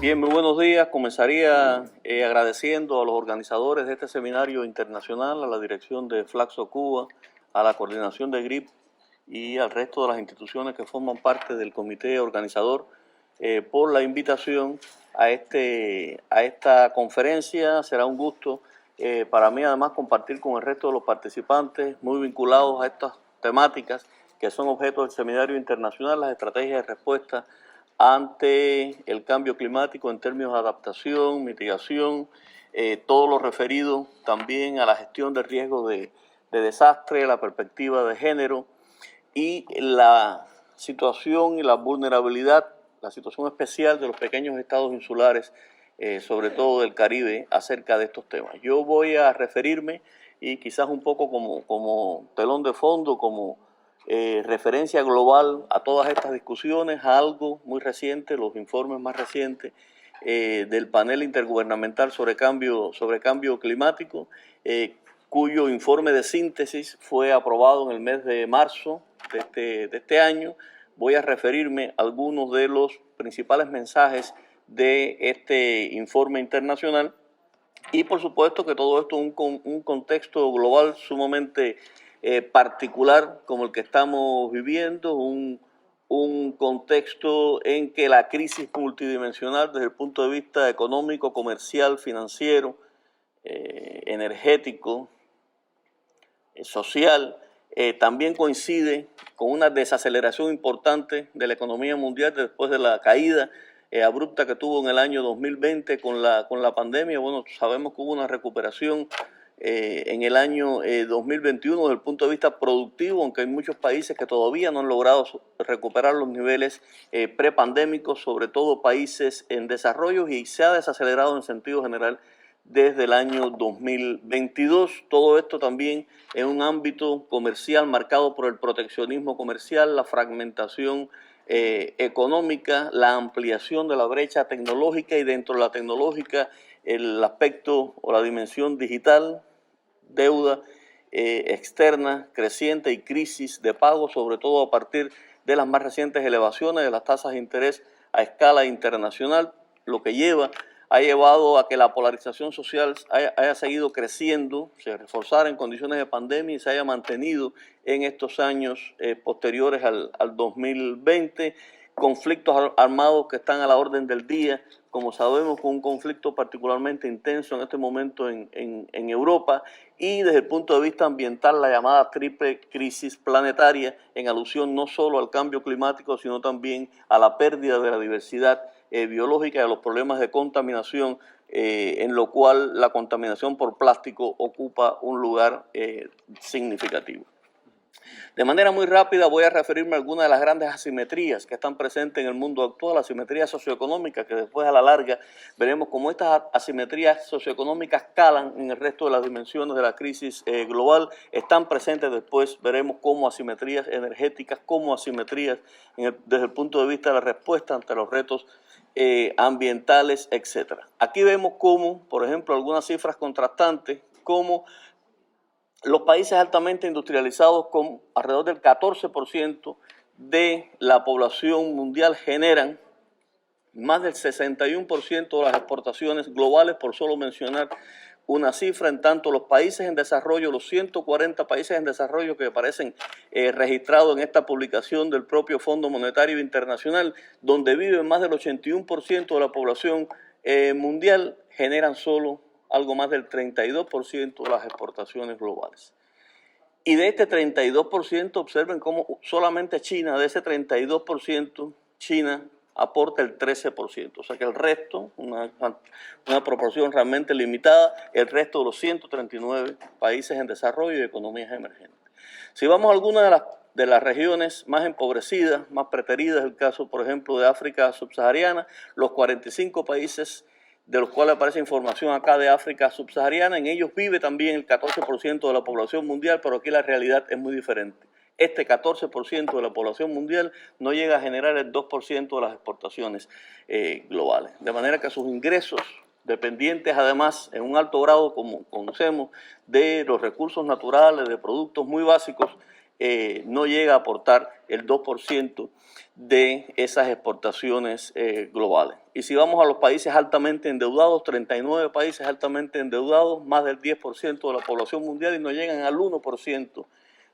Bien, muy buenos días. Comenzaría agradeciendo a los organizadores de este seminario internacional, a la dirección de Flaxo Cuba, a la coordinación de GRIP y al resto de las instituciones que forman parte del comité organizador por la invitación a esta conferencia. Será un gusto para mí además compartir con el resto de los participantes muy vinculados a estas temáticas que son objeto del seminario internacional, las estrategias de respuesta ante el cambio climático en términos de adaptación, mitigación, todo lo referido también a la gestión de riesgos de desastre, la perspectiva de género y la situación y la vulnerabilidad, la situación especial de los pequeños estados insulares, sobre todo del Caribe, acerca de estos temas. Yo voy a referirme y quizás un poco como telón de fondo, como referencia global a todas estas discusiones, a algo muy reciente, los informes más recientes del panel intergubernamental sobre cambio climático, cuyo informe de síntesis fue aprobado en el mes de marzo de este año. Voy a referirme a algunos de los principales mensajes de este informe internacional y por supuesto que todo esto es un contexto global sumamente particular como el que estamos viviendo, un contexto en que la crisis multidimensional desde el punto de vista económico, comercial, financiero, energético, social, también coincide con una desaceleración importante de la economía mundial después de la caída abrupta que tuvo en el año 2020 con la pandemia. Bueno, sabemos que hubo una recuperación en el año 2021 desde el punto de vista productivo, aunque hay muchos países que todavía no han logrado recuperar los niveles prepandémicos, sobre todo países en desarrollo, y se ha desacelerado en sentido general desde el año 2022. Todo esto también en un ámbito comercial marcado por el proteccionismo comercial, la fragmentación económica, la ampliación de la brecha tecnológica y dentro de la tecnológica el aspecto o la dimensión digital, deuda externa creciente y crisis de pago, sobre todo a partir de las más recientes elevaciones de las tasas de interés a escala internacional, lo que ha llevado a que la polarización social haya seguido creciendo, se reforzara en condiciones de pandemia y se haya mantenido en estos años posteriores al 2020, conflictos armados que están a la orden del día, como sabemos, con un conflicto particularmente intenso en este momento en Europa, y desde el punto de vista ambiental la llamada triple crisis planetaria, en alusión no solo al cambio climático, sino también a la pérdida de la diversidad biológica y a los problemas de contaminación, en lo cual la contaminación por plástico ocupa un lugar significativo. De manera muy rápida voy a referirme a algunas de las grandes asimetrías que están presentes en el mundo actual, asimetrías socioeconómicas, que después a la larga veremos cómo estas asimetrías socioeconómicas calan en el resto de las dimensiones de la crisis global, están presentes después, veremos cómo asimetrías energéticas, cómo asimetrías desde el punto de vista de la respuesta ante los retos ambientales, etc. Aquí vemos cómo, por ejemplo, algunas cifras contrastantes, cómo los países altamente industrializados, con alrededor del 14% de la población mundial, generan más del 61% de las exportaciones globales, por solo mencionar una cifra. En tanto, los países en desarrollo, los 140 países en desarrollo que aparecen registrados en esta publicación del propio Fondo Monetario Internacional, donde viven más del 81% de la población mundial, generan solo algo más del 32% de las exportaciones globales. Y de este 32%, observen cómo solamente China, de ese 32%, China aporta el 13%. O sea que el resto, una proporción realmente limitada, el resto de los 139 países en desarrollo y economías emergentes. Si vamos a algunas de las regiones más empobrecidas, más preteridas, el caso, por ejemplo, de África subsahariana, los 45 países de los cuales aparece información acá de África subsahariana, en ellos vive también el 14% de la población mundial, pero aquí la realidad es muy diferente. Este 14% de la población mundial no llega a generar el 2% de las exportaciones globales. De manera que sus ingresos, dependientes además en un alto grado, como conocemos, de los recursos naturales, de productos muy básicos, no llega a aportar el 2% de esas exportaciones globales. Y si vamos a los países altamente endeudados, 39 países altamente endeudados, más del 10% de la población mundial y no llegan al 1%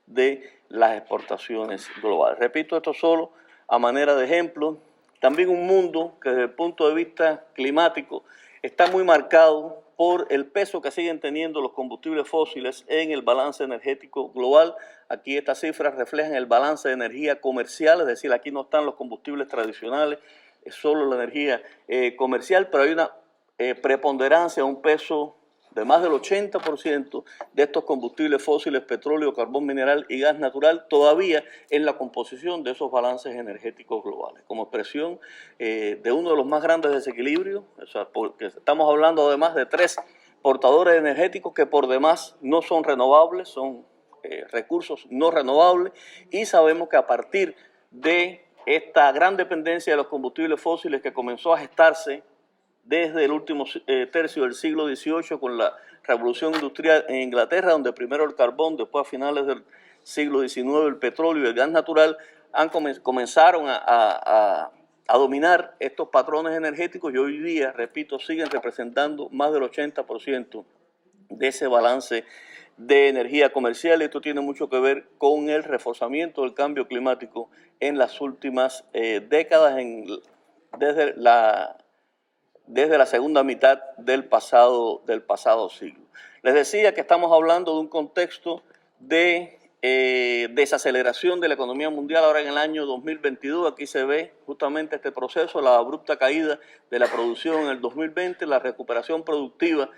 de las exportaciones globales. Repito, esto solo a manera de ejemplo. También un mundo que desde el punto de vista climático está muy marcado por el peso que siguen teniendo los combustibles fósiles en el balance energético global. Aquí estas cifras reflejan el balance de energía comercial, es decir, aquí no están los combustibles tradicionales, es solo la energía comercial, pero hay una preponderancia, un peso de más del 80% de estos combustibles fósiles, petróleo, carbón mineral y gas natural, todavía en la composición de esos balances energéticos globales, como expresión de uno de los más grandes desequilibrios, o sea, porque estamos hablando además de 3 portadores energéticos que por demás no son renovables, son recursos no renovables, y sabemos que a partir de esta gran dependencia de los combustibles fósiles que comenzó a gestarse desde el último tercio del siglo XVIII con la revolución industrial en Inglaterra, donde primero el carbón, después a finales del siglo XIX el petróleo y el gas natural comenzaron a dominar estos patrones energéticos y hoy día, repito, siguen representando más del 80% de ese balance de energía comercial. Esto tiene mucho que ver con el reforzamiento del cambio climático en las últimas décadas, desde la segunda mitad del pasado siglo. Les decía que estamos hablando de un contexto de desaceleración de la economía mundial ahora en el año 2022. Aquí se ve justamente este proceso, la abrupta caída de la producción en el 2020, la recuperación productiva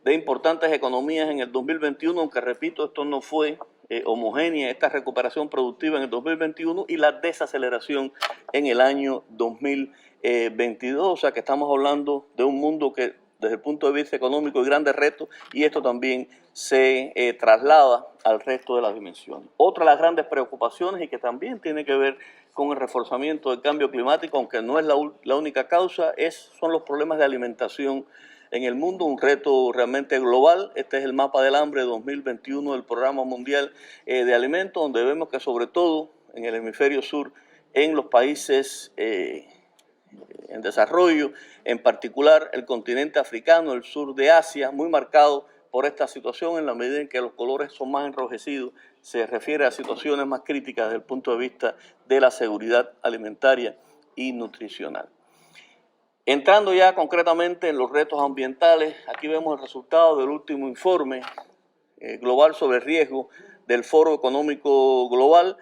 de importantes economías en el 2021, aunque repito, esto no fue homogénea, esta recuperación productiva en el 2021 y la desaceleración en el año 2022, o sea que estamos hablando de un mundo que desde el punto de vista económico hay grandes retos y esto también se traslada al resto de las dimensiones. Otra de las grandes preocupaciones y que también tiene que ver con el reforzamiento del cambio climático, aunque no es la única causa, son los problemas de alimentación en el mundo, un reto realmente global. Este es el mapa del hambre 2021 del Programa Mundial de Alimentos, donde vemos que sobre todo en el hemisferio sur, en los países en desarrollo, en particular el continente africano, el sur de Asia, muy marcado por esta situación en la medida en que los colores son más enrojecidos, se refiere a situaciones más críticas desde el punto de vista de la seguridad alimentaria y nutricional. Entrando ya concretamente en los retos ambientales, aquí vemos el resultado del último informe global sobre riesgo del Foro Económico Global,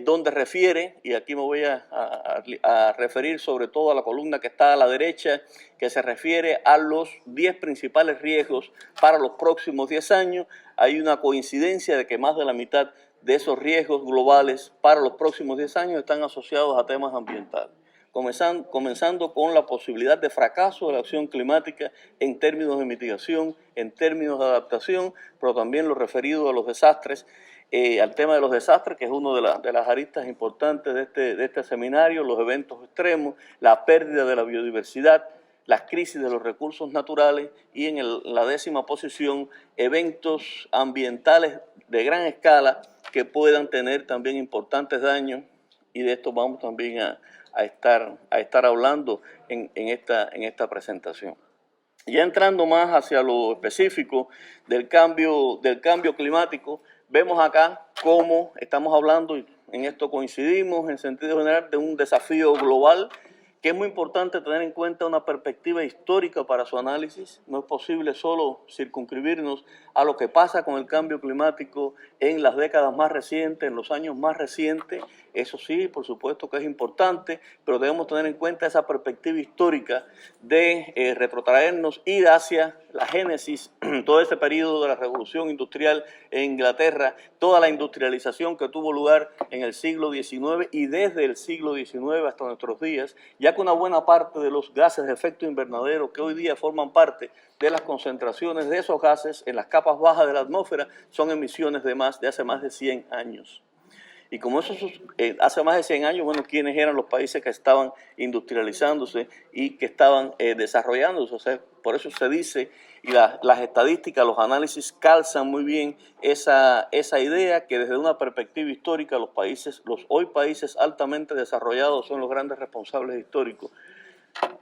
donde refiere, y aquí me voy a referir sobre todo a la columna que está a la derecha, que se refiere a los 10 principales riesgos para los próximos 10 años. Hay una coincidencia de que más de la mitad de esos riesgos globales para los próximos 10 años están asociados a temas ambientales. Comenzando con la posibilidad de fracaso de la acción climática en términos de mitigación, en términos de adaptación, pero también lo referido a los desastres, al tema de los desastres, que es una de las aristas importantes de este seminario, los eventos extremos, la pérdida de la biodiversidad, las crisis de los recursos naturales y en la 10ª posición, eventos ambientales de gran escala que puedan tener también importantes daños, y de esto vamos también a estar hablando en esta presentación. Ya entrando más hacia lo específico del cambio climático, vemos acá cómo estamos hablando, y en esto coincidimos en sentido general, de un desafío global que es muy importante tener en cuenta una perspectiva histórica para su análisis. No es posible solo circunscribirnos a lo que pasa con el cambio climático en las décadas más recientes, en los años más recientes. Eso sí, por supuesto que es importante, pero debemos tener en cuenta esa perspectiva histórica de retrotraernos, ir hacia la génesis, todo ese periodo de la revolución industrial en Inglaterra, toda la industrialización que tuvo lugar en el siglo XIX y desde el siglo XIX hasta nuestros días, ya que una buena parte de los gases de efecto invernadero que hoy día forman parte de las concentraciones de esos gases en las capas bajas de la atmósfera son emisiones de hace más de 100 años. Y como eso hace más de 100 años, bueno, ¿quiénes eran los países que estaban industrializándose y que estaban desarrollándose? O sea, por eso se dice, y las estadísticas, los análisis calzan muy bien esa idea que desde una perspectiva histórica los hoy países altamente desarrollados son los grandes responsables históricos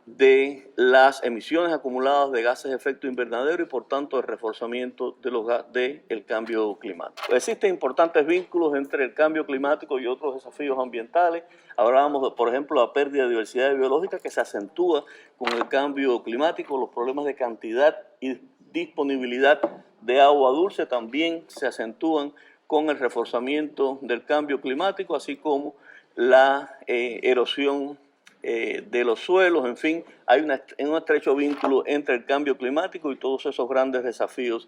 de las emisiones acumuladas de gases de efecto invernadero y por tanto el reforzamiento del cambio climático. Existen importantes vínculos entre el cambio climático y otros desafíos ambientales. Hablábamos, por ejemplo, de la pérdida de diversidad biológica que se acentúa con el cambio climático, los problemas de cantidad y disponibilidad de agua dulce también se acentúan con el reforzamiento del cambio climático, así como la erosión de los suelos. En fin, hay un estrecho vínculo entre el cambio climático y todos esos grandes desafíos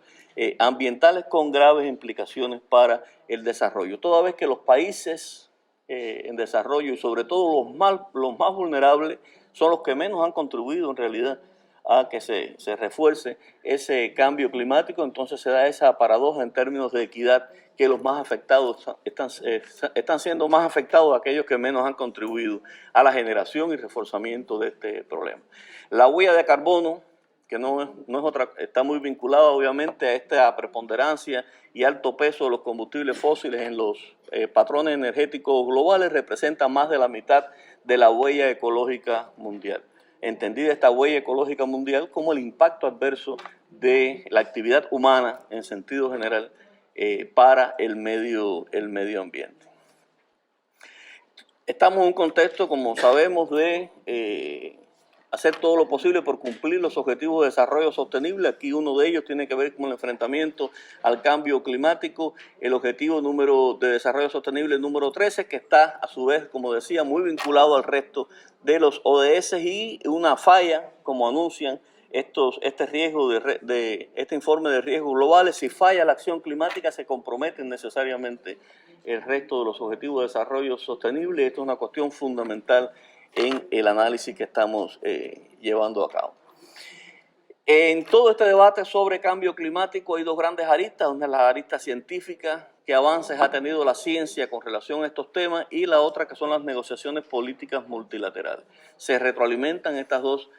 ambientales con graves implicaciones para el desarrollo. Toda vez que los países en desarrollo y sobre todo los más vulnerables son los que menos han contribuido en realidad a que se refuerce ese cambio climático, entonces se da esa paradoja en términos de equidad, que los más afectados están siendo más afectados aquellos que menos han contribuido a la generación y reforzamiento de este problema. La huella de carbono, que no es otra, está muy vinculada obviamente a esta preponderancia y alto peso de los combustibles fósiles en los patrones energéticos globales, representa más de la mitad de la huella ecológica mundial. Entendida esta huella ecológica mundial como el impacto adverso de la actividad humana en sentido general para el medio ambiente. Estamos en un contexto, como sabemos, de hacer todo lo posible por cumplir los objetivos de desarrollo sostenible. Aquí uno de ellos tiene que ver con el enfrentamiento al cambio climático, el objetivo de desarrollo sostenible número 13, que está a su vez, como decía, muy vinculado al resto de los ODS, y una falla, como anuncian este informe de riesgos globales. Si falla la acción climática, se comprometen necesariamente el resto de los objetivos de desarrollo sostenible. Esto es una cuestión fundamental en el análisis que estamos llevando a cabo. En todo este debate sobre cambio climático hay dos grandes aristas. Una es la arista científica, qué avances ha tenido la ciencia con relación a estos temas, y la otra que son las negociaciones políticas multilaterales. Se retroalimentan estas dos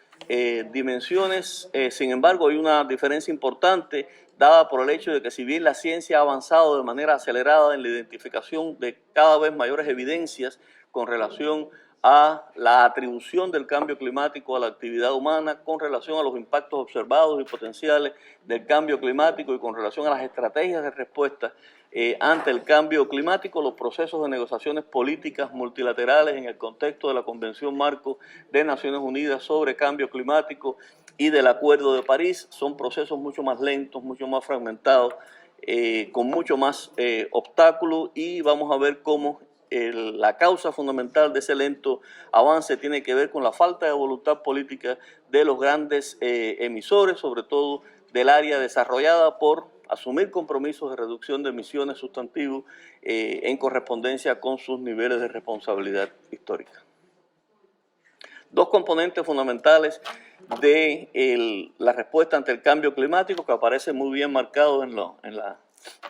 dimensiones, sin embargo hay una diferencia importante dada por el hecho de que si bien la ciencia ha avanzado de manera acelerada en la identificación de cada vez mayores evidencias con relación a la atribución del cambio climático a la actividad humana, con relación a los impactos observados y potenciales del cambio climático y con relación a las estrategias de respuesta ante el cambio climático, los procesos de negociaciones políticas multilaterales en el contexto de la Convención Marco de Naciones Unidas sobre Cambio Climático y del Acuerdo de París son procesos mucho más lentos, mucho más fragmentados, con mucho más obstáculos, y vamos a ver cómo la causa fundamental de ese lento avance tiene que ver con la falta de voluntad política de los grandes emisores, sobre todo del área desarrollada, por asumir compromisos de reducción de emisiones sustantivos en correspondencia con sus niveles de responsabilidad histórica. Dos componentes fundamentales de la respuesta ante el cambio climático, que aparecen muy bien marcados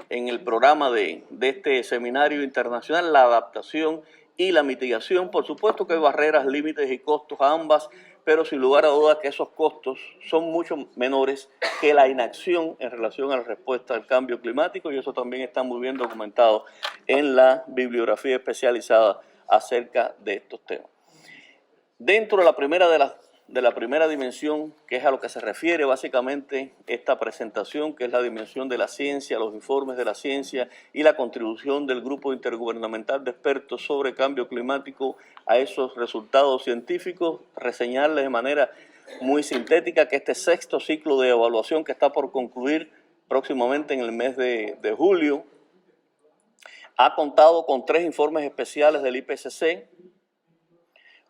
en el programa de este seminario internacional: la adaptación y la mitigación. Por supuesto que hay barreras, límites y costos a ambas, pero sin lugar a dudas que esos costos son mucho menores que la inacción en relación a la respuesta al cambio climático, y eso también está muy bien documentado en la bibliografía especializada acerca de estos temas. Dentro de la primera dimensión, que es a lo que se refiere básicamente esta presentación, que es la dimensión de la ciencia, los informes de la ciencia y la contribución del Grupo Intergubernamental de Expertos sobre Cambio Climático a esos resultados científicos, reseñarles de manera muy sintética que este sexto ciclo de evaluación, que está por concluir próximamente en el mes de julio, ha contado con 3 informes especiales del IPCC.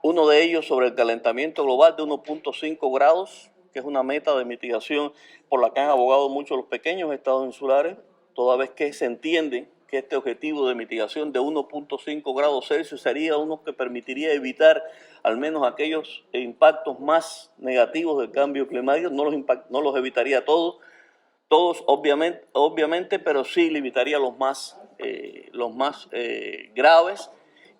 Uno de ellos sobre el calentamiento global de 1.5 grados, que es una meta de mitigación por la que han abogado muchos los pequeños estados insulares, toda vez que se entiende que este objetivo de mitigación de 1.5 grados Celsius sería uno que permitiría evitar al menos aquellos impactos más negativos del cambio climático. No los evitaría todos obviamente, pero sí limitaría los más graves.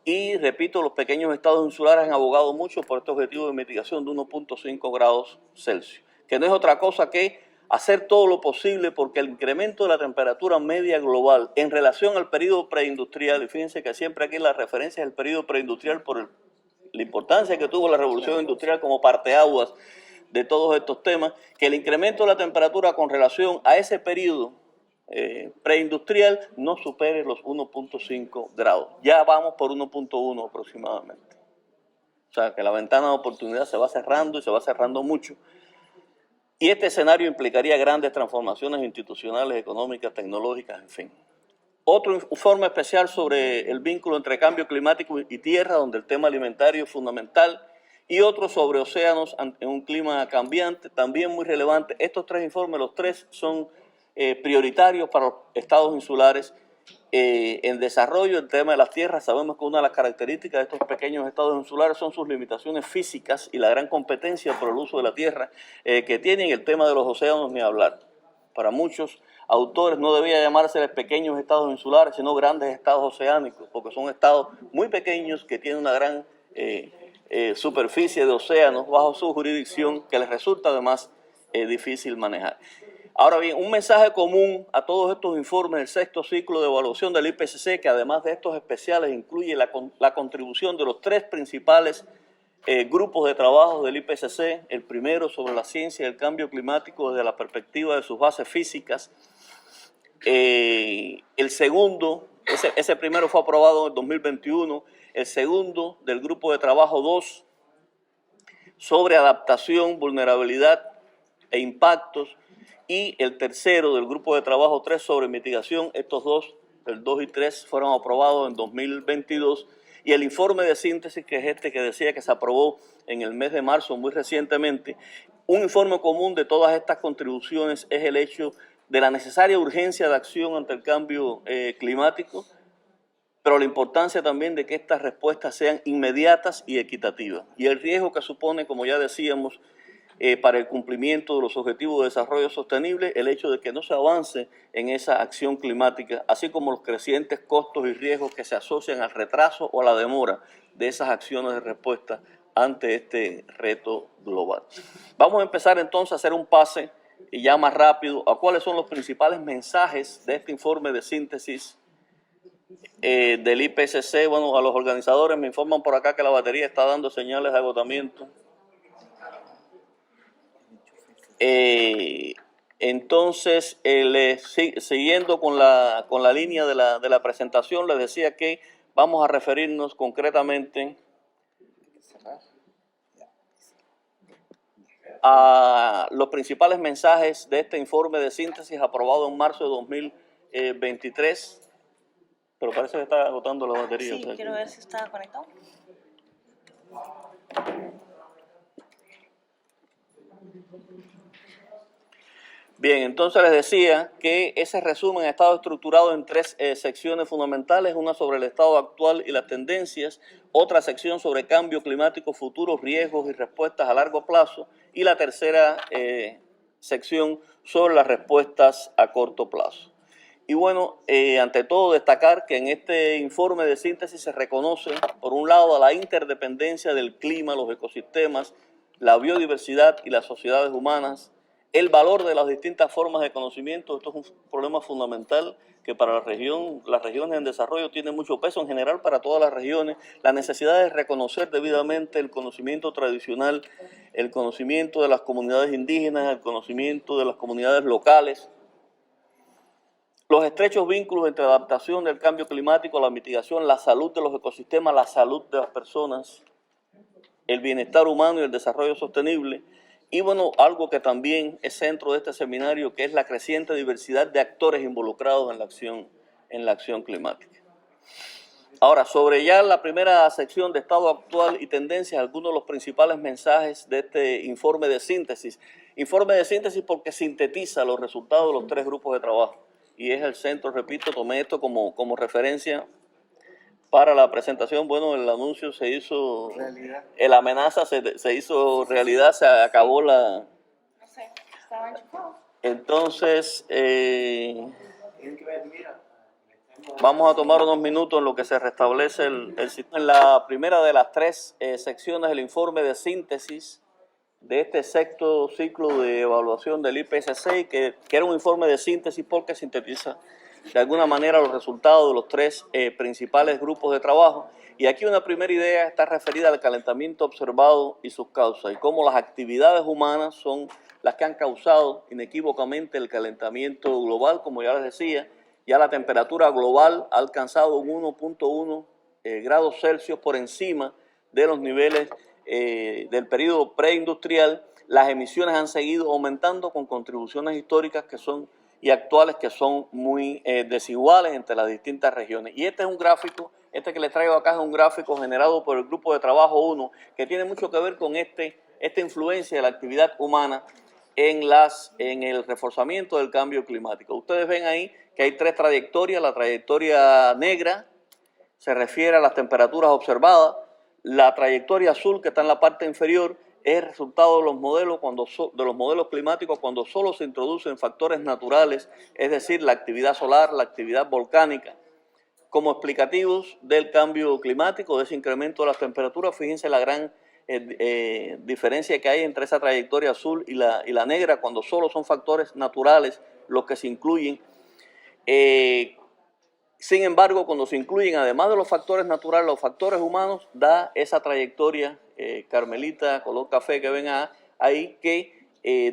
Y repito, los pequeños estados insulares han abogado mucho por este objetivo de mitigación de 1.5 grados Celsius, que no es otra cosa que hacer todo lo posible porque el incremento de la temperatura media global en relación al periodo preindustrial, y fíjense que siempre aquí la referencia es el periodo preindustrial por la importancia que tuvo la revolución industrial como parteaguas de todos estos temas, que el incremento de la temperatura con relación a ese periodo preindustrial no supere los 1.5 grados. Ya vamos por 1.1 aproximadamente. O sea, que la ventana de oportunidad se va cerrando y se va cerrando mucho. Y este escenario implicaría grandes transformaciones institucionales, económicas, tecnológicas, en fin. Otro informe especial sobre el vínculo entre cambio climático y tierra, donde el tema alimentario es fundamental, y otro sobre océanos en un clima cambiante, también muy relevante. Estos tres informes, los tres son prioritarios para los estados insulares. En desarrollo, el tema de las tierras, sabemos que una de las características de estos pequeños estados insulares son sus limitaciones físicas y la gran competencia por el uso de la tierra que tienen. El tema de los océanos, ni hablar. Para muchos autores no debía llamarse pequeños estados insulares, sino grandes estados oceánicos, porque son estados muy pequeños que tienen una gran superficie de océanos bajo su jurisdicción que les resulta además difícil manejar. Ahora bien, un mensaje común a todos estos informes del sexto ciclo de evaluación del IPCC, que además de estos especiales incluye la contribución de los tres principales grupos de trabajo del IPCC, el primero sobre la ciencia del cambio climático desde la perspectiva de sus bases físicas, el segundo, ese primero fue aprobado en el 2021, el segundo del grupo de trabajo 2 sobre adaptación, vulnerabilidad e impactos, y el tercero del grupo de trabajo 3 sobre mitigación. Estos dos, el 2 y 3, fueron aprobados en 2022, y el informe de síntesis, que es este que decía que se aprobó en el mes de marzo muy recientemente. Un informe común de todas estas contribuciones es el hecho de la necesaria urgencia de acción ante el cambio climático, pero la importancia también de que estas respuestas sean inmediatas y equitativas, y el riesgo que supone, como ya decíamos, para el cumplimiento de los objetivos de desarrollo sostenible, el hecho de que no se avance en esa acción climática, así como los crecientes costos y riesgos que se asocian al retraso o a la demora de esas acciones de respuesta ante este reto global. Vamos a empezar entonces a hacer un pase y ya más rápido a cuáles son los principales mensajes de este informe de síntesis del IPCC. Bueno, a los organizadores me informan por acá que la batería está dando señales de agotamiento. Entonces, siguiendo con la línea de la presentación, les decía que vamos a referirnos concretamente a los principales mensajes de este informe de síntesis aprobado en marzo de 2023. Pero parece que está agotando la batería. Sí, quiero ver si está conectado. Bien, entonces les decía que ese resumen ha estado estructurado en tres secciones fundamentales: una sobre el estado actual y las tendencias, otra sección sobre cambio climático, futuros riesgos y respuestas a largo plazo, y la tercera sección sobre las respuestas a corto plazo. Y bueno, ante todo destacar que en este informe de síntesis se reconoce, por un lado, la interdependencia del clima, los ecosistemas, la biodiversidad y las sociedades humanas, el valor de las distintas formas de conocimiento. Esto es un problema fundamental que para las regiones en desarrollo tiene mucho peso en general para todas las regiones, la necesidad de reconocer debidamente el conocimiento tradicional, el conocimiento de las comunidades indígenas, el conocimiento de las comunidades locales, los estrechos vínculos entre adaptación del cambio climático, la mitigación, la salud de los ecosistemas, la salud de las personas, el bienestar humano y el desarrollo sostenible. Y bueno, algo que también es centro de este seminario, que es la creciente diversidad de actores involucrados en la acción climática. Ahora, sobre ya la primera sección de estado actual y tendencias, algunos de los principales mensajes de este informe de síntesis. Informe de síntesis porque sintetiza los resultados de los tres grupos de trabajo. Y es el centro, repito, tomé esto como referencia para la presentación. Bueno, el anuncio se hizo realidad. La amenaza se hizo realidad, se acabó la... No sé, estaba enchufado. Entonces, Tienen que ver, mira, Vamos a tomar unos minutos en lo que se restablece el sistema. En la primera de las tres secciones del informe de síntesis de este sexto ciclo de evaluación del IPCC, que era un informe de síntesis porque sintetiza de alguna manera los resultados de los tres principales grupos de trabajo. Y aquí una primera idea está referida al calentamiento observado y sus causas, y cómo las actividades humanas son las que han causado inequívocamente el calentamiento global. Como ya les decía, ya la temperatura global ha alcanzado un 1.1 grados Celsius por encima de los niveles del periodo preindustrial. Las emisiones han seguido aumentando con contribuciones históricas que son y actuales que son muy desiguales entre las distintas regiones. Y este es un gráfico, este que les traigo acá es un gráfico generado por el Grupo de Trabajo 1, que tiene mucho que ver con esta influencia de la actividad humana en el reforzamiento del cambio climático. Ustedes ven ahí que hay tres trayectorias. La trayectoria negra se refiere a las temperaturas observadas. La trayectoria azul, que está en la parte inferior, es el resultado de los modelos climáticos cuando solo se introducen factores naturales, es decir, la actividad solar, la actividad volcánica, como explicativos del cambio climático, de ese incremento de las temperaturas. Fíjense la gran diferencia que hay entre esa trayectoria azul y la negra, cuando solo son factores naturales los que se incluyen. Sin embargo, cuando se incluyen, además de los factores naturales, los factores humanos, da esa trayectoria carmelita, color café que ven ahí,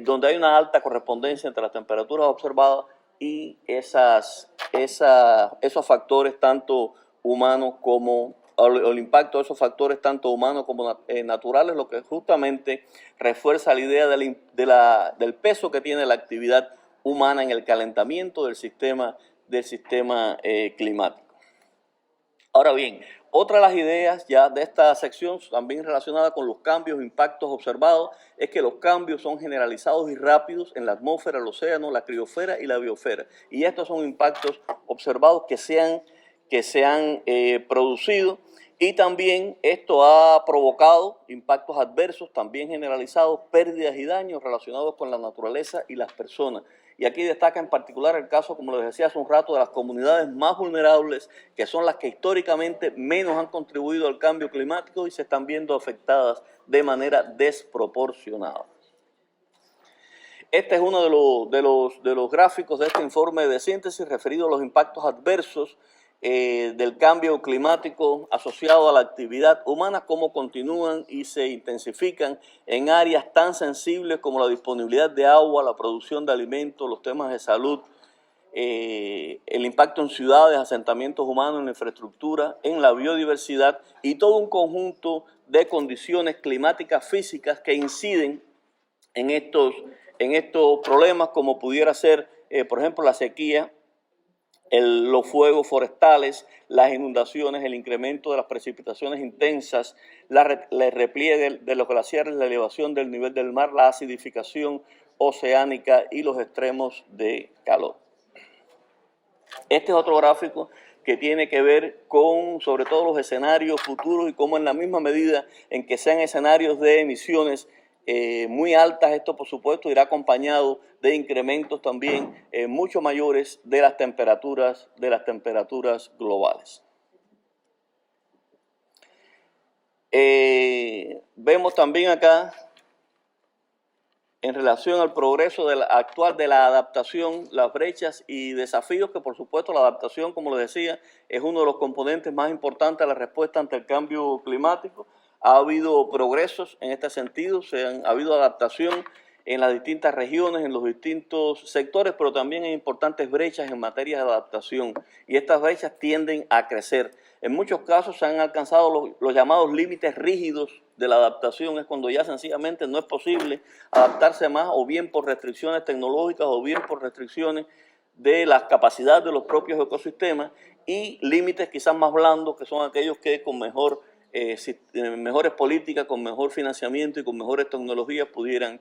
donde hay una alta correspondencia entre las temperaturas observadas y esos factores tanto humanos como el impacto de esos factores tanto humanos como naturales, lo que justamente refuerza la idea del peso que tiene la actividad humana en el calentamiento del sistema climático. Ahora bien, otra de las ideas ya de esta sección, también relacionada con los cambios e impactos observados, es que los cambios son generalizados y rápidos en la atmósfera, el océano, la criosfera y la biosfera. Y estos son impactos observados que se han producido, y también esto ha provocado impactos adversos, también generalizados, pérdidas y daños relacionados con la naturaleza y las personas. Y aquí destaca en particular el caso, como les decía hace un rato, de las comunidades más vulnerables, que son las que históricamente menos han contribuido al cambio climático y se están viendo afectadas de manera desproporcionada. Este es uno de los gráficos de este informe de síntesis referido a los impactos adversos del cambio climático asociado a la actividad humana, cómo continúan y se intensifican en áreas tan sensibles como la disponibilidad de agua, la producción de alimentos, los temas de salud, el impacto en ciudades, asentamientos humanos, en la infraestructura, en la biodiversidad y todo un conjunto de condiciones climáticas físicas que inciden en estos problemas, como pudiera ser, por ejemplo, la sequía, los fuegos forestales, las inundaciones, el incremento de las precipitaciones intensas, el repliegue de los glaciares, la elevación del nivel del mar, la acidificación oceánica y los extremos de calor. Este es otro gráfico que tiene que ver con, sobre todo, los escenarios futuros y cómo en la misma medida en que sean escenarios de emisiones muy altas, esto por supuesto irá acompañado de incrementos también mucho mayores de las temperaturas globales. Vemos también acá, en relación al progreso actual de la adaptación, las brechas y desafíos, que por supuesto la adaptación, como les decía, es uno de los componentes más importantes de la respuesta ante el cambio climático. Ha habido progresos en este sentido, ha habido adaptación en las distintas regiones, en los distintos sectores, pero también hay importantes brechas en materia de adaptación, y estas brechas tienden a crecer. En muchos casos se han alcanzado los llamados límites rígidos de la adaptación, es cuando ya sencillamente no es posible adaptarse más, o bien por restricciones tecnológicas, o bien por restricciones de las capacidades de los propios ecosistemas, y límites quizás más blandos, que son aquellos que con mejores políticas, con mejor financiamiento y con mejores tecnologías pudieran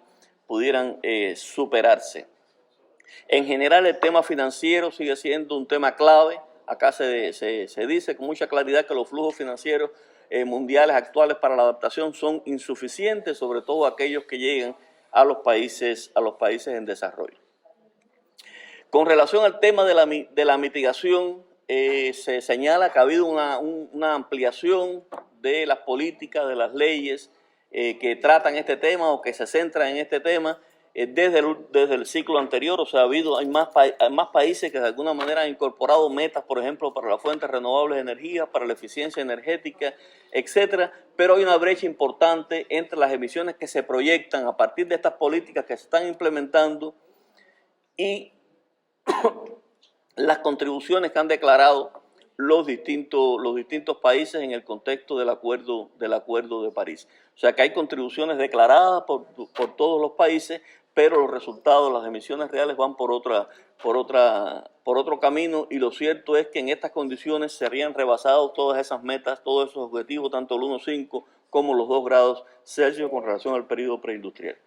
superarse. En general, el tema financiero sigue siendo un tema clave. Acá se dice con mucha claridad que los flujos financieros mundiales actuales para la adaptación son insuficientes, sobre todo aquellos que llegan a los países en desarrollo. Con relación al tema de la mitigación se señala que ha habido una ampliación de las políticas, de las leyes que tratan este tema o que se centran en este tema desde el ciclo anterior. O sea, hay más países que de alguna manera han incorporado metas, por ejemplo, para las fuentes renovables de energía, para la eficiencia energética, etcétera. Pero hay una brecha importante entre las emisiones que se proyectan a partir de estas políticas que se están implementando y las contribuciones que han declarado los distintos países en el contexto del acuerdo de París. O sea que hay contribuciones declaradas por todos los países, pero los resultados, las emisiones reales van por otro camino, y lo cierto es que en estas condiciones serían rebasados todas esas metas, todos esos objetivos, tanto el 1.5 como los 2 grados Celsius con relación al periodo preindustrial.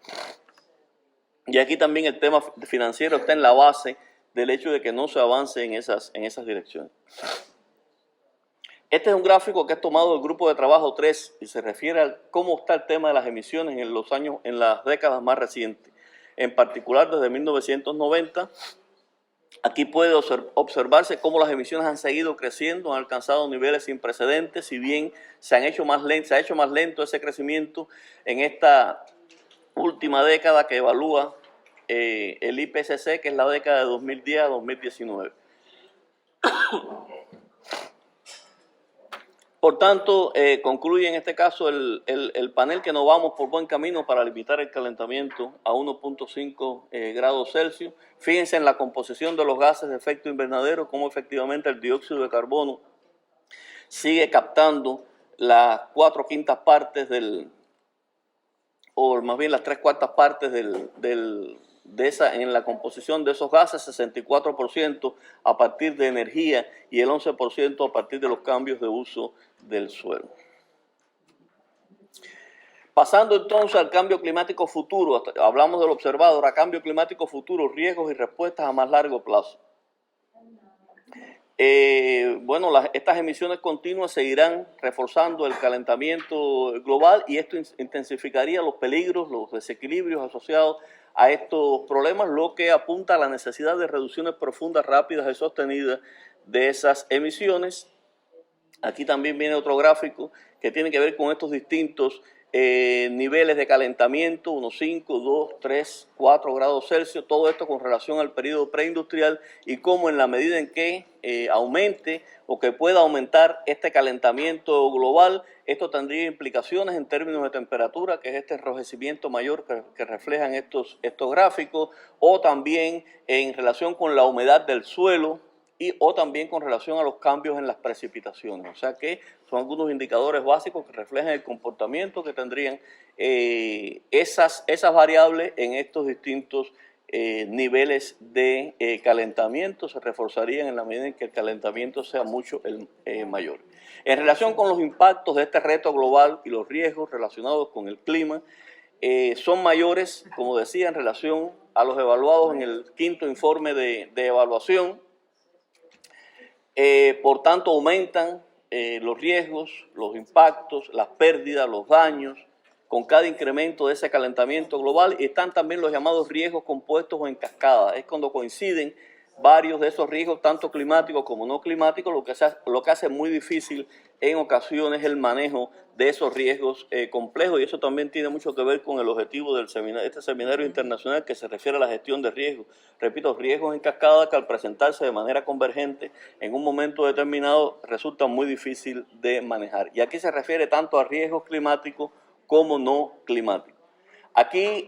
Y aquí también el tema financiero está en la base del hecho de que no se avance en esas direcciones. Este es un gráfico que es tomado del grupo de trabajo 3 y se refiere a cómo está el tema de las emisiones en las décadas más recientes. En particular desde 1990, aquí puede observarse cómo las emisiones han seguido creciendo, han alcanzado niveles sin precedentes, si bien se ha hecho más lento ese crecimiento en esta última década que evalúa el IPCC, que es la década de 2010 a 2019. Por tanto, concluye en este caso el panel que nos vamos por buen camino para limitar el calentamiento a 1.5 grados Celsius. Fíjense en la composición de los gases de efecto invernadero, cómo efectivamente el dióxido de carbono sigue captando las 4/5 partes o más bien las 3/4 partes en la composición de esos gases, 64% a partir de energía y el 11% a partir de los cambios de uso del suelo. Pasando entonces al cambio climático futuro, hablamos del observado, ahora cambio climático futuro, riesgos y respuestas a más largo plazo. Estas emisiones continuas seguirán reforzando el calentamiento global, y esto intensificaría los peligros, los desequilibrios asociados a estos problemas, lo que apunta a la necesidad de reducciones profundas, rápidas y sostenidas de esas emisiones. Aquí también viene otro gráfico que tiene que ver con estos distintos niveles de calentamiento, 1.5, 2, 3, 4 grados Celsius, todo esto con relación al periodo preindustrial, y cómo en la medida en que aumente o que pueda aumentar este calentamiento global, esto tendría implicaciones en términos de temperatura, que es este enrojecimiento mayor que reflejan estos gráficos, o también en relación con la humedad del suelo, o también con relación a los cambios en las precipitaciones. O sea que son algunos indicadores básicos que reflejan el comportamiento que tendrían esas variables en estos distintos niveles de calentamiento. Se reforzarían en la medida en que el calentamiento sea mucho mayor. En relación con los impactos de este reto global y los riesgos relacionados con el clima, son mayores, como decía, en relación a los evaluados en el 5º informe de evaluación. Por tanto, aumentan los riesgos, los impactos, las pérdidas, los daños con cada incremento de ese calentamiento global, y están también los llamados riesgos compuestos o en cascada. Es cuando coinciden varios de esos riesgos, tanto climáticos como no climáticos, lo que hace muy difícil en ocasiones el manejo de esos riesgos complejos, y eso también tiene mucho que ver con el objetivo del este seminario internacional que se refiere a la gestión de riesgos. Repito, riesgos en cascada que al presentarse de manera convergente en un momento determinado resulta muy difícil de manejar. Y aquí se refiere tanto a riesgos climáticos como no climáticos. Aquí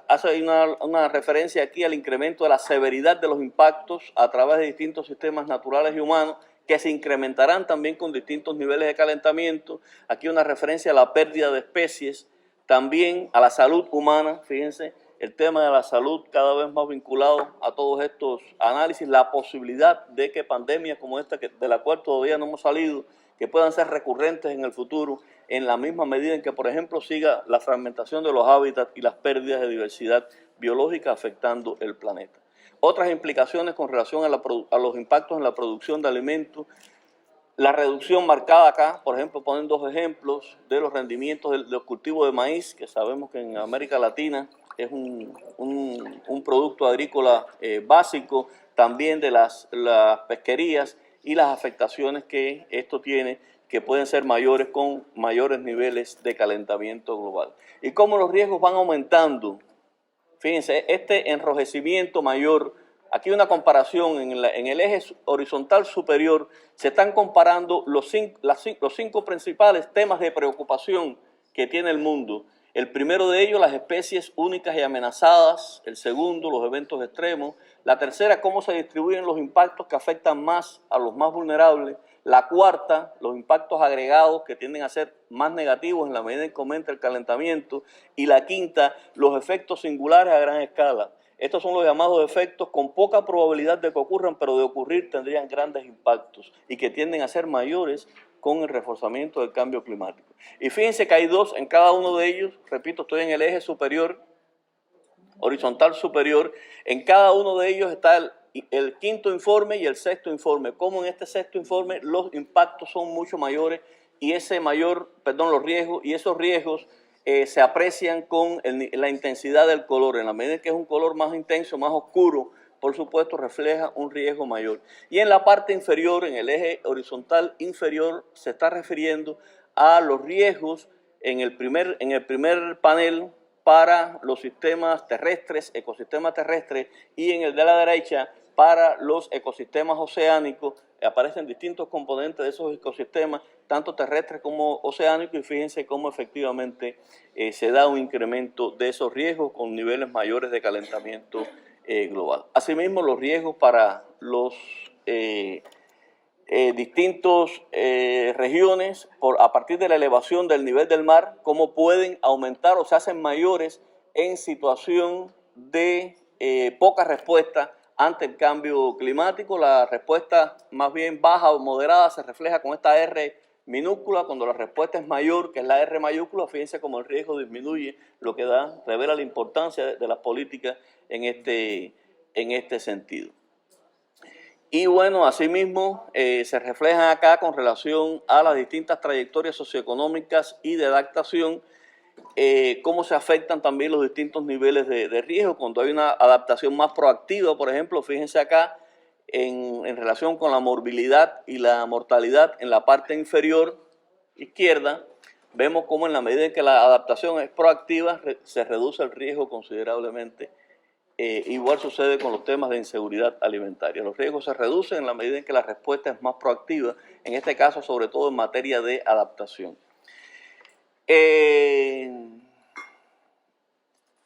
hace una referencia aquí al incremento de la severidad de los impactos a través de distintos sistemas naturales y humanos, que se incrementarán también con distintos niveles de calentamiento. Aquí una referencia a la pérdida de especies, también a la salud humana. Fíjense, el tema de la salud cada vez más vinculado a todos estos análisis, la posibilidad de que pandemias como esta, de la cual todavía no hemos salido, que puedan ser recurrentes en el futuro, en la misma medida en que, por ejemplo, siga la fragmentación de los hábitats y las pérdidas de diversidad biológica afectando el planeta. Otras implicaciones con relación a los impactos en la producción de alimentos, la reducción marcada acá, por ejemplo, ponen 2 ejemplos de los rendimientos de los cultivos de maíz, que sabemos que en América Latina es un producto agrícola básico, también de las pesquerías, y las afectaciones que esto tiene, que pueden ser mayores con mayores niveles de calentamiento global. Y cómo los riesgos van aumentando. Fíjense, este enrojecimiento mayor, aquí una comparación en el eje horizontal superior, se están comparando los cinco principales temas de preocupación que tiene el mundo. El primero de ellos, las especies únicas y amenazadas. El segundo, los eventos extremos. La tercera, cómo se distribuyen los impactos que afectan más a los más vulnerables. La cuarta, los impactos agregados que tienden a ser más negativos en la medida en que aumenta el calentamiento. Y la quinta, los efectos singulares a gran escala. Estos son los llamados efectos con poca probabilidad de que ocurran, pero de ocurrir tendrían grandes impactos y que tienden a ser mayores con el reforzamiento del cambio climático. Y fíjense que hay dos en cada uno de ellos. Repito, estoy en el eje superior, horizontal superior. En cada uno de ellos está el quinto informe y el sexto informe. Como en este sexto informe los impactos son mucho mayores y los riesgos, y esos riesgos se aprecian con la intensidad del color. En la medida en que es un color más intenso, más oscuro, por supuesto refleja un riesgo mayor. Y en la parte inferior, en el eje horizontal inferior, se está refiriendo a los riesgos en el primer panel para los sistemas terrestres, ecosistemas terrestres, y en el de la derecha para los ecosistemas oceánicos. Aparecen distintos componentes de esos ecosistemas, tanto terrestres como oceánicos, y fíjense cómo efectivamente se da un incremento de esos riesgos con niveles mayores de calentamiento global. Asimismo, los riesgos para los distintas regiones a partir de la elevación del nivel del mar, cómo pueden aumentar o se hacen mayores en situación de poca respuesta ante el cambio climático. La respuesta más bien baja o moderada se refleja con esta R minúscula. Cuando la respuesta es mayor, que es la R mayúscula, fíjense cómo el riesgo disminuye, lo que revela la importancia de las políticas en este sentido. Y bueno, asimismo se reflejan acá con relación a las distintas trayectorias socioeconómicas y de adaptación, cómo se afectan también los distintos niveles de riesgo. Cuando hay una adaptación más proactiva, por ejemplo, fíjense acá en relación con la morbilidad y la mortalidad en la parte inferior izquierda, vemos cómo en la medida en que la adaptación es proactiva se reduce el riesgo considerablemente. Igual sucede con los temas de inseguridad alimentaria. Los riesgos se reducen en la medida en que la respuesta es más proactiva, en este caso sobre todo en materia de adaptación.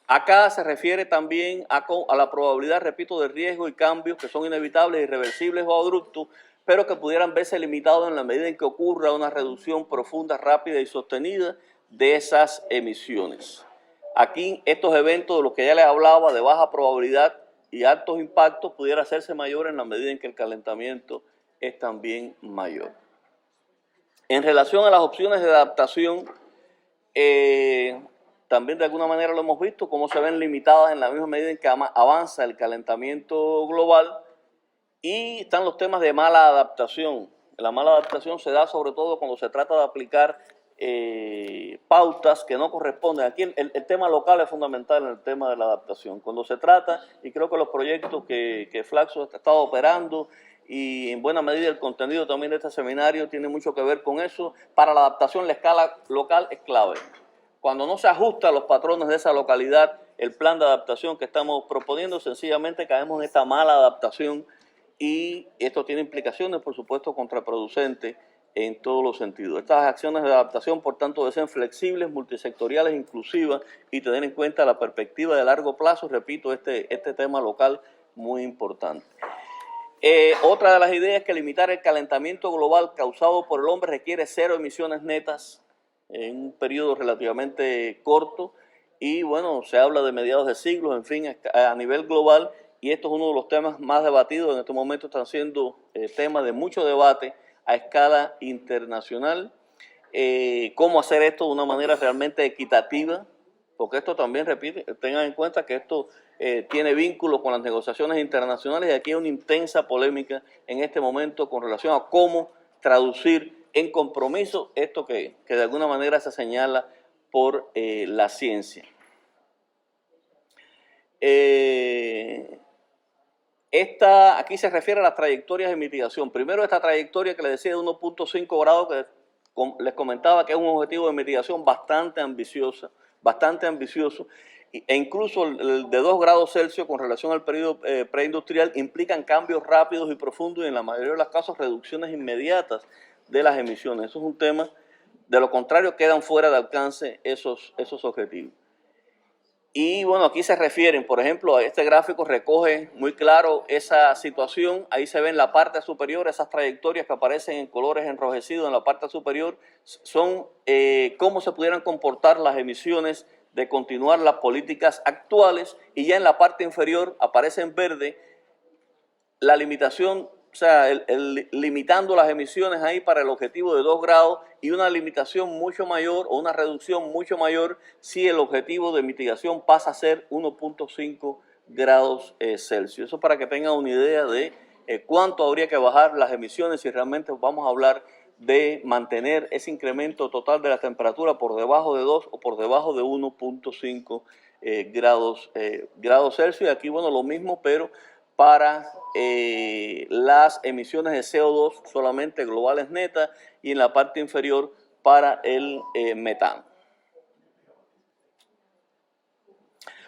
Acá se refiere también a la probabilidad, repito, de riesgo y cambios que son inevitables, irreversibles o abruptos, pero que pudieran verse limitados en la medida en que ocurra una reducción profunda, rápida y sostenida de esas emisiones. Aquí estos eventos de los que ya les hablaba, de baja probabilidad y altos impactos, pudiera hacerse mayor en la medida en que el calentamiento es también mayor. En relación a las opciones de adaptación, también de alguna manera lo hemos visto, cómo se ven limitadas en la misma medida en que avanza el calentamiento global, y están los temas de mala adaptación. La mala adaptación se da sobre todo cuando se trata de aplicar pautas que no corresponden. Aquí el tema local es fundamental en el tema de la adaptación. Cuando se trata, y creo que los proyectos que Flaxo ha estado operando y en buena medida el contenido también de este seminario tiene mucho que ver con eso, para la adaptación la escala local es clave. Cuando no se ajusta a los patrones de esa localidad, el plan de adaptación que estamos proponiendo, sencillamente caemos en esta mala adaptación, y esto tiene implicaciones, por supuesto, contraproducentes en todos los sentidos. Estas acciones de adaptación, por tanto, deben ser flexibles, multisectoriales, inclusivas, y tener en cuenta la perspectiva de largo plazo. Repito, este tema local muy importante. Otra de las ideas es que limitar el calentamiento global causado por el hombre requiere cero emisiones netas en un periodo relativamente corto, y bueno, se habla de mediados de siglos, en fin, a nivel global, y esto es uno de los temas más debatidos. En este momento están siendo temas de mucho debate a escala internacional. Cómo hacer esto de una manera realmente equitativa, porque esto también, repite, tengan en cuenta que esto tiene vínculos con las negociaciones internacionales, y aquí hay una intensa polémica en este momento con relación a cómo traducir en compromiso esto que de alguna manera se señala por la ciencia. Aquí se refiere a las trayectorias de mitigación. Primero, esta trayectoria que les decía de 1.5 grados, que les comentaba que es un objetivo de mitigación bastante ambicioso, e incluso el de 2 grados Celsius con relación al periodo preindustrial implican cambios rápidos y profundos y en la mayoría de los casos reducciones inmediatas de las emisiones. Eso es un tema, de lo contrario quedan fuera de alcance esos objetivos. Y bueno, aquí se refieren, por ejemplo, a este gráfico recoge muy claro esa situación. Ahí se ve en la parte superior esas trayectorias que aparecen en colores enrojecidos en la parte superior. Son cómo se pudieran comportar las emisiones de continuar las políticas actuales. Y ya en la parte inferior aparece en verde la limitación, o sea, limitando las emisiones ahí para el objetivo de 2 grados y una limitación mucho mayor o una reducción mucho mayor si el objetivo de mitigación pasa a ser 1.5 grados Celsius. Eso para que tengan una idea de cuánto habría que bajar las emisiones si realmente vamos a hablar de mantener ese incremento total de la temperatura por debajo de 2 o por debajo de 1.5 grados Celsius. Y aquí, bueno, lo mismo, pero para las emisiones de CO2 solamente globales netas y en la parte inferior para el metano.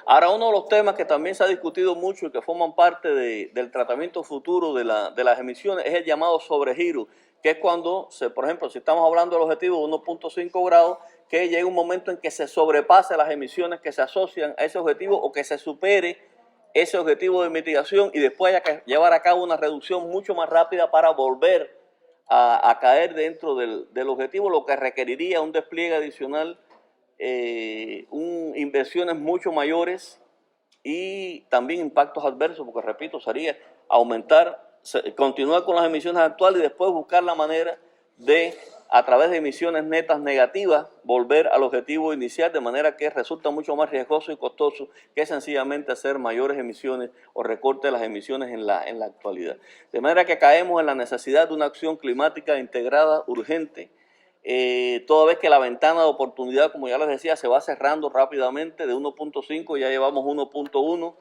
Ahora, uno de los temas que también se ha discutido mucho y que forman parte del tratamiento futuro de las emisiones es el llamado sobregiro, que es cuando, por ejemplo, si estamos hablando del objetivo de 1.5 grados, que llegue un momento en que se sobrepase las emisiones que se asocian a ese objetivo o que se supere ese objetivo de mitigación y después haya que llevar a cabo una reducción mucho más rápida para volver a caer dentro del objetivo, lo que requeriría un despliegue adicional, inversiones mucho mayores y también impactos adversos, porque repito, sería continuar con las emisiones actuales y después buscar la manera de, a través de emisiones netas negativas, volver al objetivo inicial, de manera que resulta mucho más riesgoso y costoso que sencillamente hacer mayores emisiones o recorte de las emisiones en la actualidad. De manera que caemos en la necesidad de una acción climática integrada urgente, toda vez que la ventana de oportunidad, como ya les decía, se va cerrando rápidamente. De 1.5 ya llevamos 1.1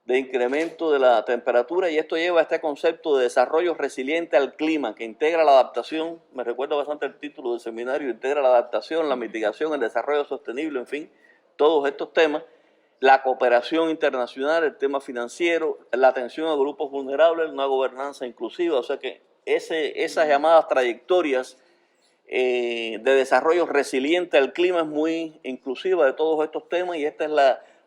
de incremento de la temperatura, y esto lleva a este concepto de desarrollo resiliente al clima, que integra la adaptación. Me recuerda bastante el título del seminario: integra la adaptación, la mitigación, el desarrollo sostenible, en fin, todos estos temas, la cooperación internacional, el tema financiero, la atención a grupos vulnerables, una gobernanza inclusiva. O sea que esas llamadas trayectorias de desarrollo resiliente al clima es muy inclusiva de todos estos temas, y esta es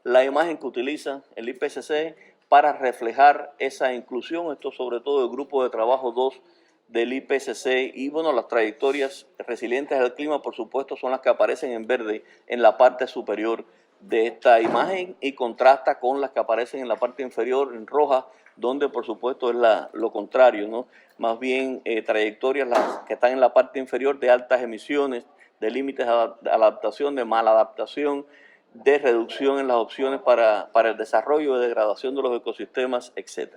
la imagen que utiliza el IPCC para reflejar esa inclusión. Esto sobre todo el grupo de trabajo 2 del IPCC. Y bueno, las trayectorias resilientes al clima, por supuesto, son las que aparecen en verde en la parte superior de esta imagen y contrasta con las que aparecen en la parte inferior en roja, donde por supuesto es lo contrario, ¿no? Más bien trayectorias las que están en la parte inferior de altas emisiones, de límites de adaptación, de mala adaptación, de reducción en las opciones para el desarrollo y degradación de los ecosistemas, etc.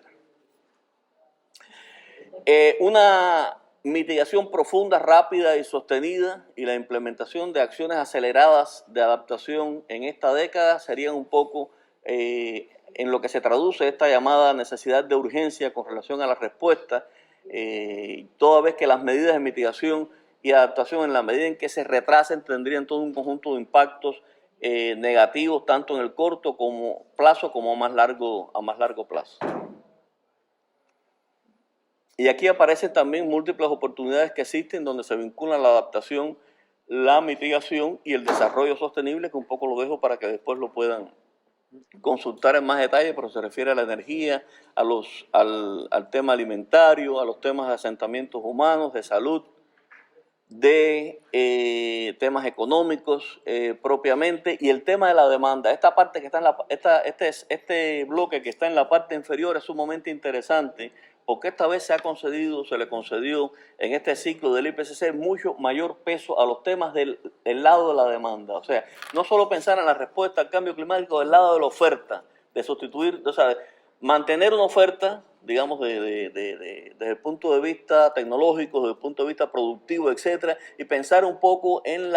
Una mitigación profunda, rápida y sostenida y la implementación de acciones aceleradas de adaptación en esta década serían un poco en lo que se traduce esta llamada necesidad de urgencia con relación a la respuesta, toda vez que las medidas de mitigación y adaptación, en la medida en que se retrasen, tendrían todo un conjunto de impactos negativos, tanto en el corto plazo como a más largo plazo. Y aquí aparecen también múltiples oportunidades que existen donde se vinculan la adaptación, la mitigación y el desarrollo sostenible, que un poco lo dejo para que después lo puedan consultar en más detalle, pero se refiere a la energía, al tema alimentario, a los temas de asentamientos humanos, de salud, de temas económicos propiamente, y el tema de la demanda. Esta parte que está en este bloque que está en la parte inferior es sumamente interesante, porque esta vez se le concedió en este ciclo del IPCC mucho mayor peso a los temas del lado de la demanda. O sea, no solo pensar en la respuesta al cambio climático del lado de la oferta, de sustituir, o sea, mantener una oferta, digamos, desde el punto de vista tecnológico, desde el punto de vista productivo, etcétera, y pensar un poco en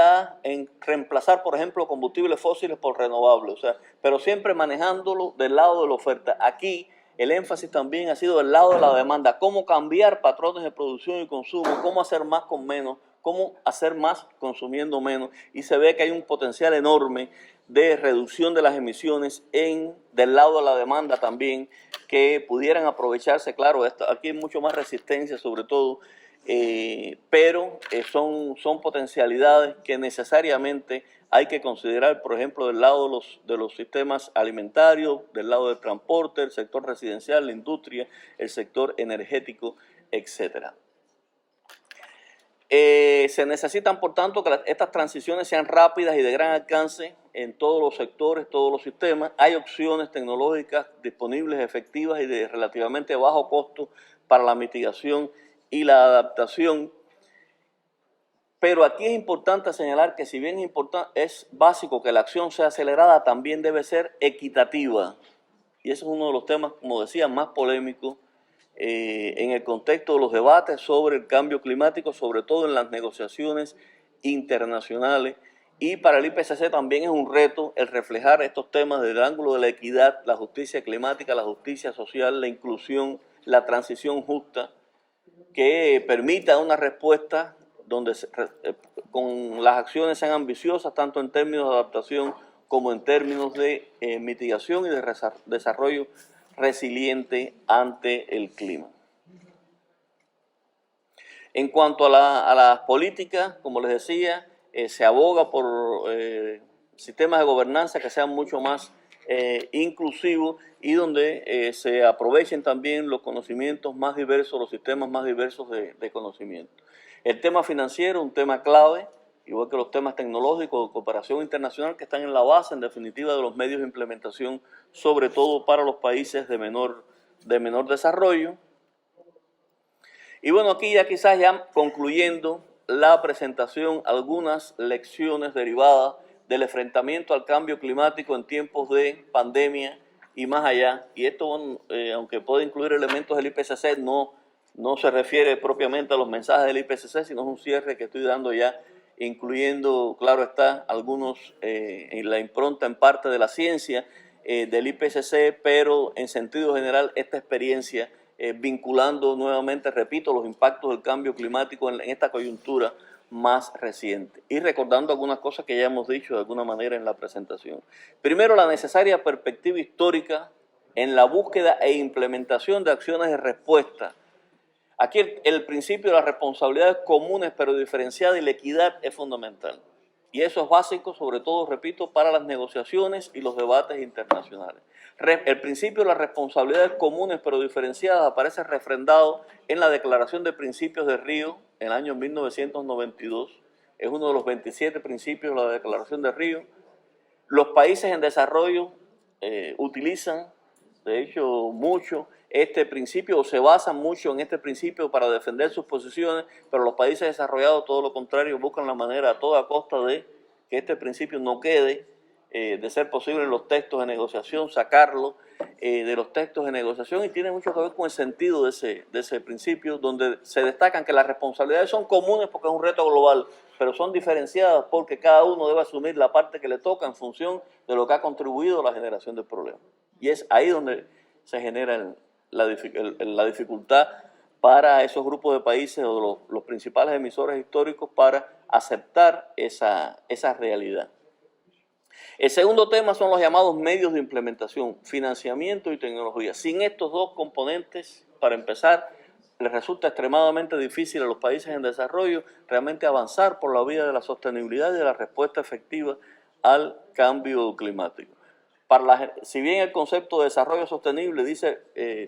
reemplazar, por ejemplo, combustibles fósiles por renovables, o sea, pero siempre manejándolo del lado de la oferta. Aquí, el énfasis también ha sido del lado de la demanda, cómo cambiar patrones de producción y consumo, cómo hacer más con menos, cómo hacer más consumiendo menos, y se ve que hay un potencial enorme de reducción de las emisiones del lado de la demanda también, que pudieran aprovecharse. Claro, aquí hay mucho más resistencia sobre todo, pero son potencialidades que necesariamente hay que considerar, por ejemplo, del lado de los sistemas alimentarios, del lado del transporte, el sector residencial, la industria, el sector energético, etcétera. Se necesitan, por tanto, que estas transiciones sean rápidas y de gran alcance en todos los sectores, todos los sistemas. Hay opciones tecnológicas disponibles, efectivas y de relativamente bajo costo para la mitigación y la adaptación. Pero aquí es importante señalar que si bien es básico que la acción sea acelerada, también debe ser equitativa. Y ese es uno de los temas, como decía, más polémicos en el contexto de los debates sobre el cambio climático, sobre todo en las negociaciones internacionales. Y para el IPCC también es un reto el reflejar estos temas desde el ángulo de la equidad, la justicia climática, la justicia social, la inclusión, la transición justa, que permita una respuesta donde con las acciones sean ambiciosas, tanto en términos de adaptación como en términos de mitigación y de desarrollo resiliente ante el clima. En cuanto a las políticas, como les decía, se aboga por sistemas de gobernanza que sean mucho más inclusivos y donde se aprovechen también los conocimientos más diversos, los sistemas más diversos de conocimiento. El tema financiero, un tema clave, igual que los temas tecnológicos, de cooperación internacional, que están en la base, en definitiva, de los medios de implementación, sobre todo para los países de menor desarrollo. Y bueno, aquí quizás ya concluyendo la presentación, algunas lecciones derivadas del enfrentamiento al cambio climático en tiempos de pandemia y más allá. Y esto, aunque puede incluir elementos del IPCC, no se refiere propiamente a los mensajes del IPCC, sino es un cierre que estoy dando ya, incluyendo, claro está, algunos en la impronta en parte de la ciencia del IPCC, pero en sentido general esta experiencia vinculando nuevamente, repito, los impactos del cambio climático en esta coyuntura más reciente. Y recordando algunas cosas que ya hemos dicho de alguna manera en la presentación. Primero, la necesaria perspectiva histórica en la búsqueda e implementación de acciones de respuesta. Aquí el principio de las responsabilidades comunes pero diferenciadas y la equidad es fundamental. Y eso es básico, sobre todo, repito, para las negociaciones y los debates internacionales. El principio de las responsabilidades comunes pero diferenciadas aparece refrendado en la Declaración de Principios de Río en el año 1992. Es uno de los 27 principios de la Declaración de Río. Los países en desarrollo utilizan, de hecho, mucho este principio, o se basan mucho en este principio para defender sus posiciones, pero los países desarrollados, todo lo contrario, buscan la manera a toda costa de que este principio no quede, de ser posible en los textos de negociación, sacarlo de los textos de negociación, y tiene mucho que ver con el sentido de ese principio, donde se destacan que las responsabilidades son comunes porque es un reto global, pero son diferenciadas porque cada uno debe asumir la parte que le toca en función de lo que ha contribuido a la generación del problema. Y es ahí donde se genera la dificultad para esos grupos de países o los principales emisores históricos para aceptar esa realidad. El segundo tema son los llamados medios de implementación, financiamiento y tecnología. Sin estos dos componentes, para empezar, les resulta extremadamente difícil a los países en desarrollo realmente avanzar por la vía de la sostenibilidad y de la respuesta efectiva al cambio climático. Si bien el concepto de desarrollo sostenible dice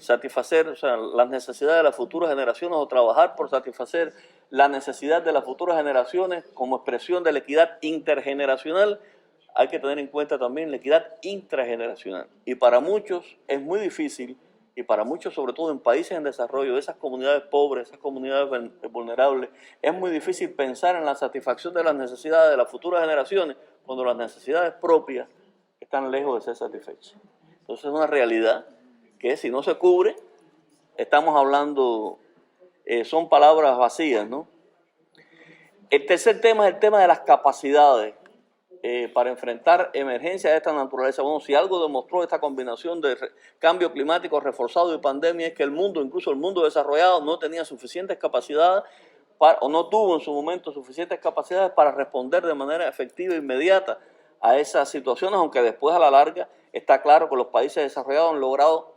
satisfacer, o sea, las necesidades de las futuras generaciones o trabajar por satisfacer la necesidad de las futuras generaciones como expresión de la equidad intergeneracional, hay que tener en cuenta también la equidad intrageneracional. Y para muchos es muy difícil, y para muchos, sobre todo en países en desarrollo, esas comunidades pobres, esas comunidades vulnerables, es muy difícil pensar en la satisfacción de las necesidades de las futuras generaciones cuando las necesidades propias están lejos de ser satisfechas. Entonces es una realidad que si no se cubre, estamos hablando, son palabras vacías, ¿no? El tercer tema es el tema de las capacidades. para enfrentar emergencias de esta naturaleza. Bueno, si algo demostró esta combinación de cambio climático reforzado y pandemia es que el mundo, incluso el mundo desarrollado, no tenía suficientes capacidades o no tuvo en su momento suficientes capacidades para responder de manera efectiva e inmediata a esas situaciones, aunque después a la larga está claro que los países desarrollados han logrado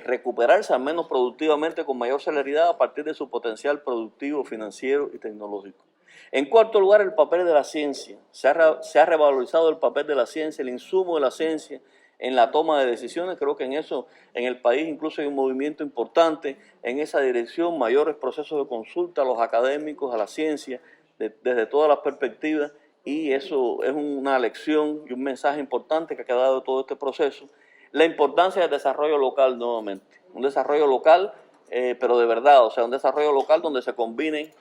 recuperarse al menos productivamente con mayor celeridad a partir de su potencial productivo, financiero y tecnológico. En cuarto lugar, el papel de la ciencia. Se ha revalorizado el papel de la ciencia, el insumo de la ciencia en la toma de decisiones. Creo que en eso, en el país incluso hay un movimiento importante en esa dirección, mayores procesos de consulta a los académicos, a la ciencia, desde todas las perspectivas, y eso es una lección y un mensaje importante que ha quedado de todo este proceso. La importancia del desarrollo local nuevamente, un desarrollo local, pero de verdad, o sea, un desarrollo local donde se combinen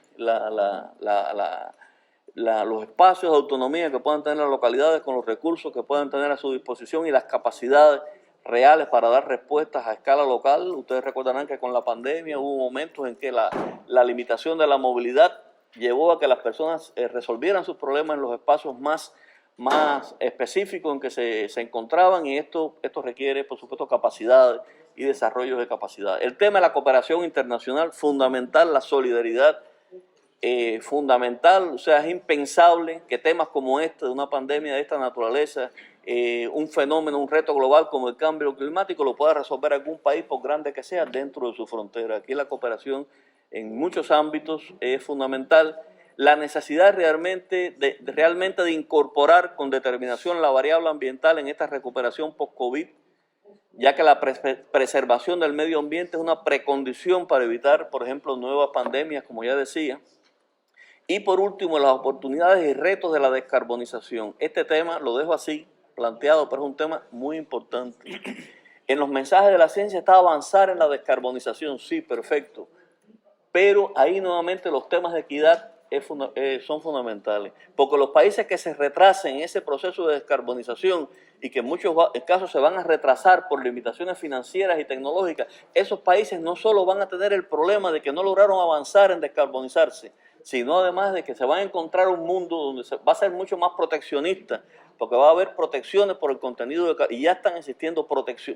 los espacios de autonomía que puedan tener las localidades con los recursos que puedan tener a su disposición y las capacidades reales para dar respuestas a escala local. Ustedes recordarán que con la pandemia hubo momentos en que la limitación de la movilidad llevó a que las personas resolvieran sus problemas en los espacios más específicos en que se encontraban, y esto requiere, por supuesto, capacidades y desarrollo de capacidades. El tema de la cooperación internacional, fundamental, la solidaridad, fundamental. O sea, es impensable que temas como este, de una pandemia de esta naturaleza, un fenómeno, un reto global como el cambio climático, lo pueda resolver algún país, por grande que sea, dentro de su frontera. Aquí la cooperación en muchos ámbitos es fundamental. La necesidad realmente de incorporar con determinación la variable ambiental en esta recuperación post-COVID, ya que la preservación del medio ambiente es una precondición para evitar, por ejemplo, nuevas pandemias, como ya decía. Y por último, las oportunidades y retos de la descarbonización. Este tema lo dejo así planteado, pero es un tema muy importante. En los mensajes de la ciencia está avanzar en la descarbonización, sí, perfecto. Pero ahí nuevamente los temas de equidad son fundamentales, porque los países que se retrasen en ese proceso de descarbonización y que en muchos casos se van a retrasar por limitaciones financieras y tecnológicas, esos países no solo van a tener el problema de que no lograron avanzar en descarbonizarse, sino además de que se van a encontrar un mundo donde va a ser mucho más proteccionista, porque va a haber protecciones por el contenido y ya están existiendo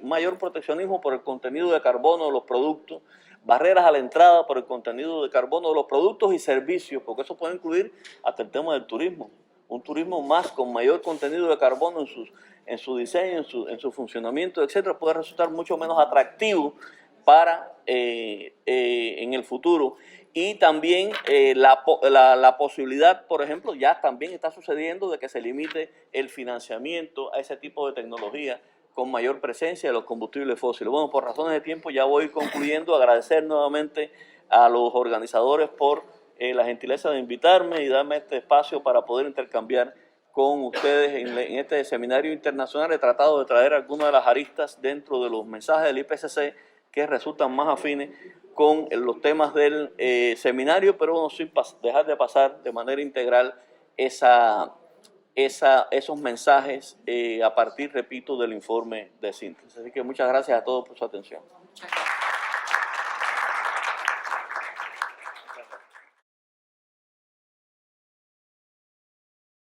mayor proteccionismo por el contenido de carbono de los productos, barreras a la entrada por el contenido de carbono de los productos y servicios, porque eso puede incluir hasta el tema del turismo, un turismo más con mayor contenido de carbono en su diseño, en su funcionamiento, etcétera, puede resultar mucho menos atractivo para en el futuro. Y también la posibilidad, por ejemplo, ya también está sucediendo de que se limite el financiamiento a ese tipo de tecnología con mayor presencia de los combustibles fósiles. Bueno, por razones de tiempo ya voy concluyendo. Agradecer nuevamente a los organizadores por la gentileza de invitarme y darme este espacio para poder intercambiar con ustedes en este seminario internacional. He tratado de traer algunas de las aristas dentro de los mensajes del IPCC que resultan más afines con los temas del seminario, pero bueno, sin dejar de pasar de manera integral esos mensajes a partir, repito, del informe de síntesis. Así que muchas gracias a todos por su atención.